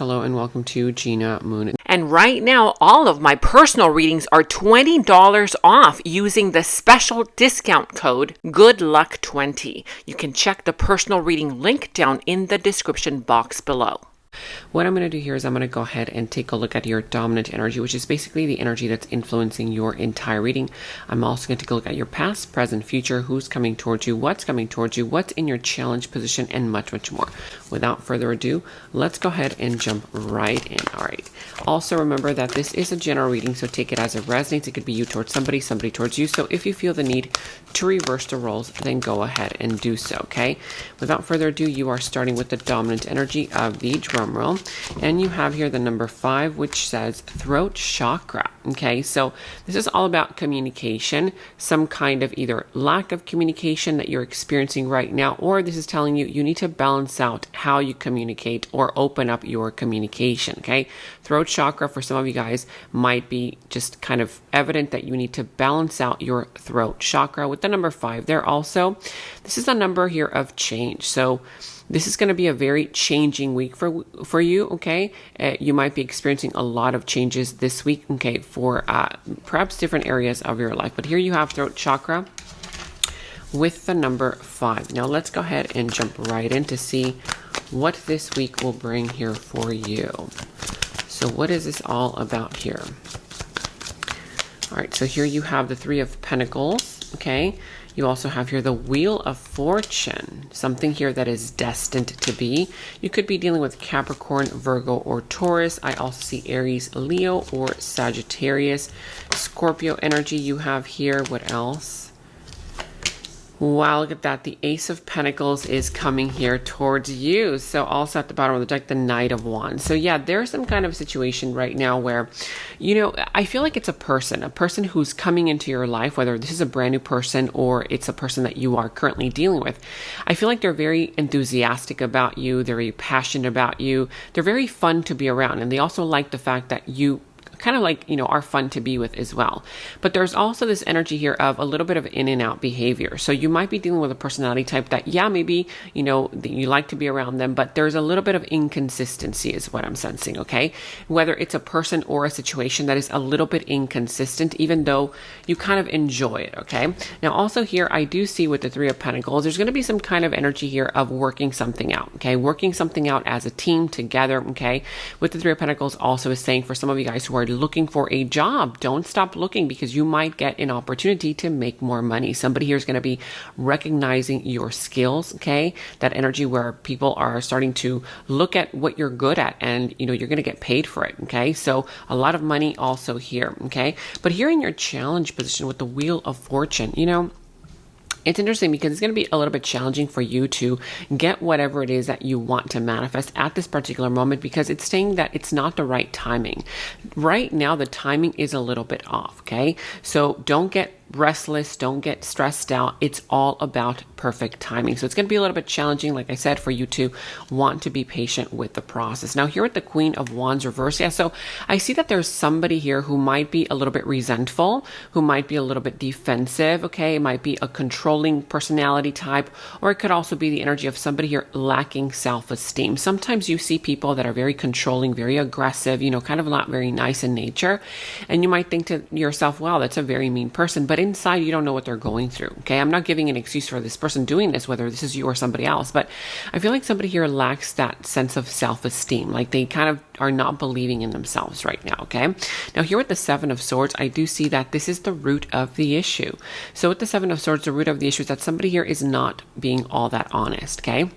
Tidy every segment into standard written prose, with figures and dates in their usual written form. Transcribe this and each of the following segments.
Hello and welcome to Gena Moon. And right now, all of my personal readings are $20 off using the special discount code GOODLUCK20. You can check the personal reading link down in the description box below. What I'm going to do here is I'm going to go ahead and take a look at your dominant energy, which is basically the energy that's influencing your entire reading. I'm also going to take a look at your past, present, future, who's coming towards you, what's in your challenge position, and much, much more. Without further ado, let's go ahead and jump right in. All right. Also remember that this is a general reading, so take it as it resonates. It could be you towards somebody, somebody towards you. So if you feel the need to reverse the roles, then go ahead and do so, okay? Without further ado, you are starting with the dominant energy of the drum roll, and you have here the number 5, which says throat chakra. Okay, so this is all about communication, some kind of either lack of communication that you're experiencing right now, or this is telling you you need to balance out how you communicate or open up your communication. Okay, throat chakra for some of you guys might be just kind of evident that you need to balance out your throat chakra with the number 5 there. Also, this is a number here of change, so this is going to be a very changing week for you, okay? You might be experiencing a lot of changes this week, okay, for perhaps different areas of your life. But here you have throat chakra with the number 5. Now let's go ahead and jump right in to see what this week will bring here for you. So what is this all about here? All right, so here you have the 3 of Pentacles, okay? You also have here the Wheel of Fortune, something here that is destined to be. You could be dealing with Capricorn, Virgo, or Taurus. I also see Aries, Leo, or Sagittarius. Scorpio energy you have here. What else? Wow, look at that. The Ace of Pentacles is coming here towards you. So also at the bottom of the deck, the Knight of Wands. So yeah, there's some kind of situation right now where, you know, I feel like it's a person who's coming into your life, whether this is a brand new person or it's a person that you are currently dealing with. I feel like they're very enthusiastic about you. They're very passionate about you. They're very fun to be around. And they also like the fact that you kind of like, you know, are fun to be with as well. But there's also this energy here of a little bit of in and out behavior. So you might be dealing with a personality type that, yeah, maybe, you know, you like to be around them, but there's a little bit of inconsistency is what I'm sensing, okay? Whether it's a person or a situation that is a little bit inconsistent, even though you kind of enjoy it, okay? Now also here, I do see with the 3 of Pentacles, there's going to be some kind of energy here of working something out, okay? Working something out as a team together, okay? With the 3 of Pentacles also is saying for some of you guys who are looking for a job, don't stop looking because you might get an opportunity to make more money. Somebody here is going to be recognizing your skills, okay? That energy where people are starting to look at what you're good at and, you know, you're going to get paid for it, okay? So a lot of money also here, okay? But here in your challenge position with the Wheel of Fortune, you know, it's interesting because it's going to be a little bit challenging for you to get whatever it is that you want to manifest at this particular moment because it's saying that it's not the right timing. Right now, the timing is a little bit off, okay? So don't get restless, don't get stressed out. It's all about perfect timing. So it's going to be a little bit challenging, like I said, for you to want to be patient with the process. Now here with the Queen of Wands reverse, yeah, so I see that there's somebody here who might be a little bit resentful, who might be a little bit defensive, okay? It might be a controlling personality type, or it could also be the energy of somebody here lacking self-esteem. Sometimes you see people that are very controlling, very aggressive, you know, kind of not very nice in nature, and you might think to yourself, wow, that's a very mean person, but inside you don't know what they're going through, okay? I'm not giving an excuse for this person doing this, whether this is you or somebody else, but I feel like somebody here lacks that sense of self-esteem, like they kind of are not believing in themselves right now, okay? Now here with the 7 of Swords, I do see that this is the root of the issue. So with the 7 of Swords, the root of the issue is that somebody here is not being all that honest, okay?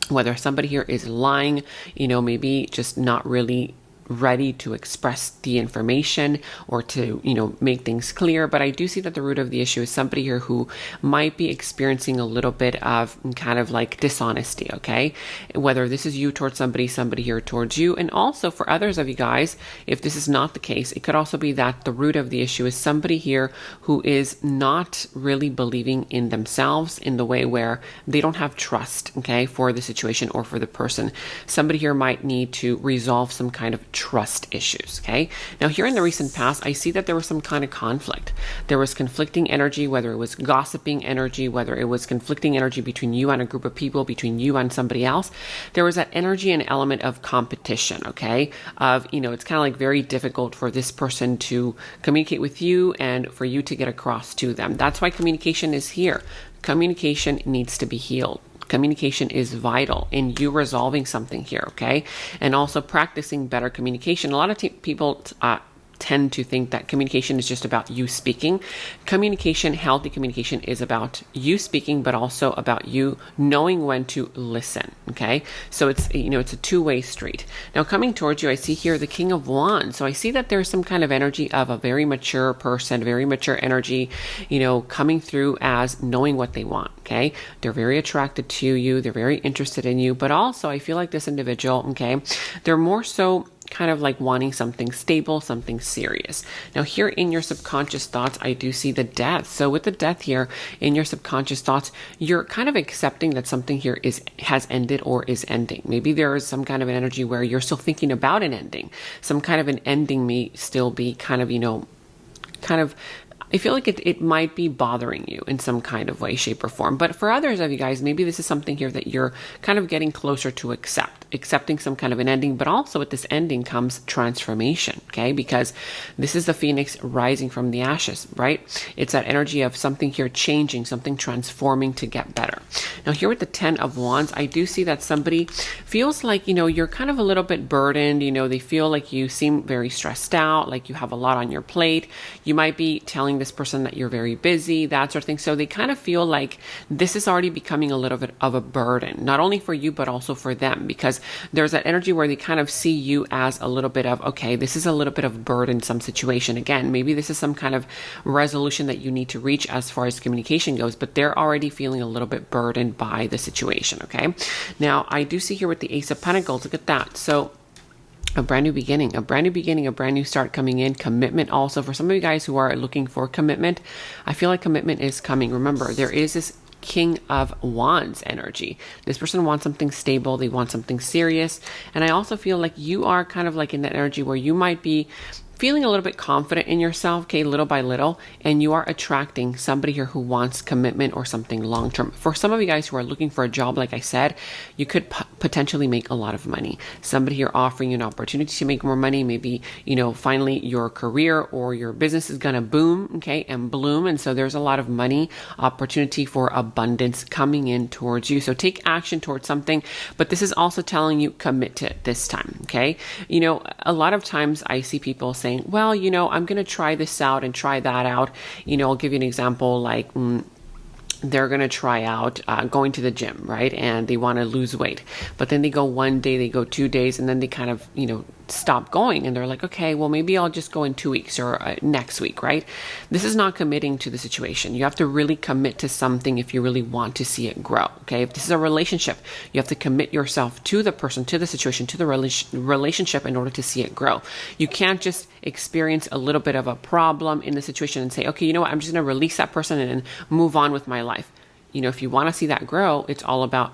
Whether somebody here is lying, you know, maybe just not really ready to express the information or to, you know, make things clear. But I do see that the root of the issue is somebody here who might be experiencing a little bit of kind of like dishonesty, okay? Whether this is you towards somebody, somebody here towards you. And also for others of you guys, if this is not the case, it could also be that the root of the issue is somebody here who is not really believing in themselves in the way where they don't have trust, okay, for the situation or for the person. Somebody here might need to resolve some kind of trust issues. Okay. Now here in the recent past, I see that there was some kind of conflict. There was conflicting energy, whether it was gossiping energy, whether it was conflicting energy between you and a group of people, between you and somebody else. There was that energy and element of competition. Okay. Of, it's kind of like very difficult for this person to communicate with you and for you to get across to them. That's why communication is here. Communication needs to be healed. Communication is vital in you resolving something here, okay? And also practicing better communication. A lot of people tend to think that communication is just about you speaking. Communication, healthy communication, is about you speaking, but also about you knowing when to listen, okay? So it's, it's a two-way street. Now coming towards you, I see here the King of Wands. So I see that there's some kind of energy of a very mature person, very mature energy, coming through as knowing what they want, okay? They're very attracted to you. They're very interested in you, but also I feel like this individual, okay, they're more so kind of like wanting something stable, something serious. Now here in your subconscious thoughts, I do see the Death. So with the Death here in your subconscious thoughts, you're kind of accepting that something here has ended or is ending. Maybe there is some kind of an energy where you're still thinking about an ending. Some kind of an ending may still be kind of, I feel like it might be bothering you in some kind of way, shape, or form. But for others of you guys, maybe this is something here that you're kind of getting closer to accepting some kind of an ending. But also with this ending comes transformation, okay? Because this is the phoenix rising from the ashes, right? It's that energy of something here changing, something transforming to get better. Now here with the 10 of Wands, I do see that somebody feels like, you're kind of a little bit burdened. They feel like you seem very stressed out, like you have a lot on your plate. You might be telling this person that you're very busy, that sort of thing. So they kind of feel like this is already becoming a little bit of a burden, not only for you, but also for them, because there's that energy where they kind of see you as a little bit of, okay, this is a little bit of burdensome situation. Again, maybe this is some kind of resolution that you need to reach as far as communication goes, but they're already feeling a little bit burdened by the situation, okay? Now, I do see here with the Ace of Pentacles, look at that. So a brand new beginning, a brand new start coming in. Commitment also for some of you guys who are looking for commitment. I feel like commitment is coming. Remember, there is this King of Wands energy. This person wants something stable. They want something serious. And I also feel like you are kind of like in that energy where you might be feeling a little bit confident in yourself, okay, little by little, and you are attracting somebody here who wants commitment or something long-term. For some of you guys who are looking for a job, like I said, you could potentially make a lot of money. Somebody here offering you an opportunity to make more money. Maybe, finally your career or your business is going to boom, okay, and bloom. And so there's a lot of money, opportunity for abundance coming in towards you. So take action towards something, but this is also telling you commit to it this time, okay? A lot of times I see people saying, well, I'm going to try this out and try that out. I'll give you an example, like they're going to try out going to the gym, right? And they want to lose weight, but then they go one day, they go 2 days, and then they kind of, stop going, and they're like, okay, well, maybe I'll just go in 2 weeks or next week, right? This is not committing to the situation. You have to really commit to something if you really want to see it grow, okay? If this is a relationship, you have to commit yourself to the person, to the situation, to the relationship in order to see it grow. You can't just experience a little bit of a problem in the situation and say, okay, you know what, I'm just going to release that person and move on with my life. If you want to see that grow, it's all about,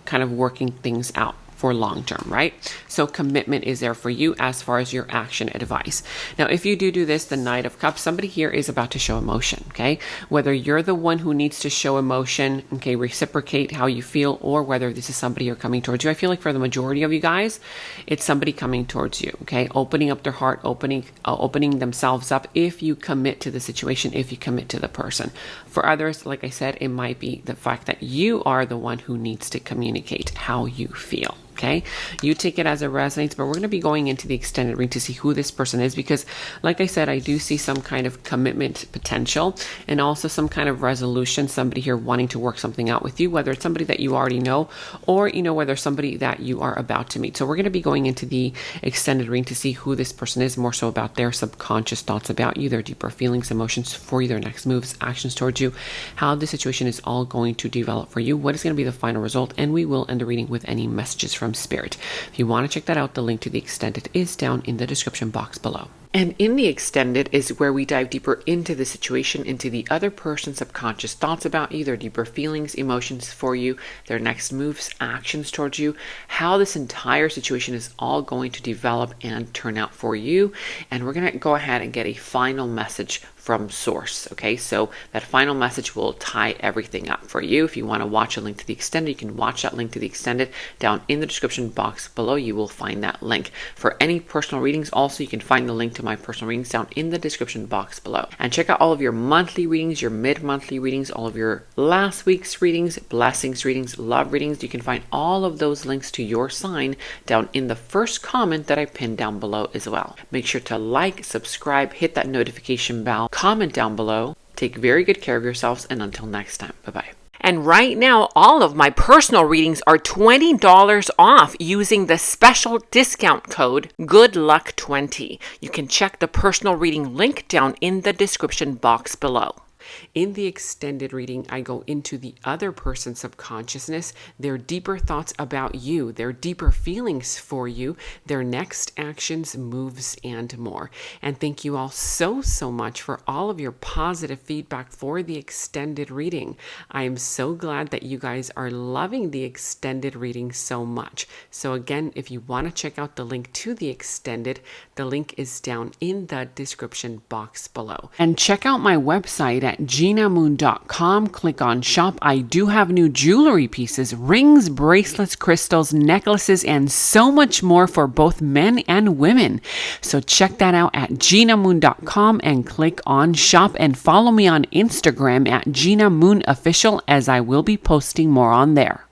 kind of working things out for long term, right? So commitment is there for you as far as your action advice. Now, if you do this, the Knight of Cups, somebody here is about to show emotion, okay? Whether you're the one who needs to show emotion, okay, reciprocate how you feel, or whether this is somebody you're coming towards you. I feel like for the majority of you guys, it's somebody coming towards you, okay? Opening up their heart, opening themselves up if you commit to the situation, if you commit to the person. For others, like I said, it might be the fact that you are the one who needs to communicate how you feel. Okay, you take it as it resonates, but we're going to be going into the extended read to see who this person is, because like I said, I do see some kind of commitment potential and also some kind of resolution, somebody here wanting to work something out with you, whether it's somebody that you already know or, whether somebody that you are about to meet. So we're going to be going into the extended read to see who this person is, more so about their subconscious thoughts about you, their deeper feelings, emotions for you, their next moves, actions towards you, how the situation is all going to develop for you, what is going to be the final result, and we will end the reading with any messages from Spirit. If you want to check that out, the link to the extended is down in the description box below. And in the extended is where we dive deeper into the situation, into the other person's subconscious thoughts about you, their deeper feelings, emotions for you, their next moves, actions towards you, how this entire situation is all going to develop and turn out for you. And we're going to go ahead and get a final message from source. Okay, so that final message will tie everything up for you. If you want to watch a link to the extended, you can watch that link to the extended down in the description box below. You will find that link. For any personal readings, also you can find the link to my personal readings down in the description box below. And check out all of your monthly readings, your mid-monthly readings, all of your last week's readings, blessings readings, love readings. You can find all of those links to your sign down in the first comment that I pinned down below as well. Make sure to like, subscribe, hit that notification bell, comment down below. Take very good care of yourselves, and until next time, bye-bye. And right now, all of my personal readings are $20 off using the special discount code GOODLUCK20. You can check the personal reading link down in the description box below. In the extended reading, I go into the other person's subconsciousness, their deeper thoughts about you, their deeper feelings for you, their next actions, moves, and more. And thank you all so much for all of your positive feedback for the extended reading. I am so glad that you guys are loving the extended reading so much. So again, if you want to check out the link to the extended, the link is down in the description box below. And check out my website at genamoon.com. Click on shop. I do have new jewelry pieces, rings, bracelets, crystals, necklaces, and so much more for both men and women. So check that out at genamoon.com and click on shop, and follow me on Instagram at GenaMoonOfficial, as I will be posting more on there.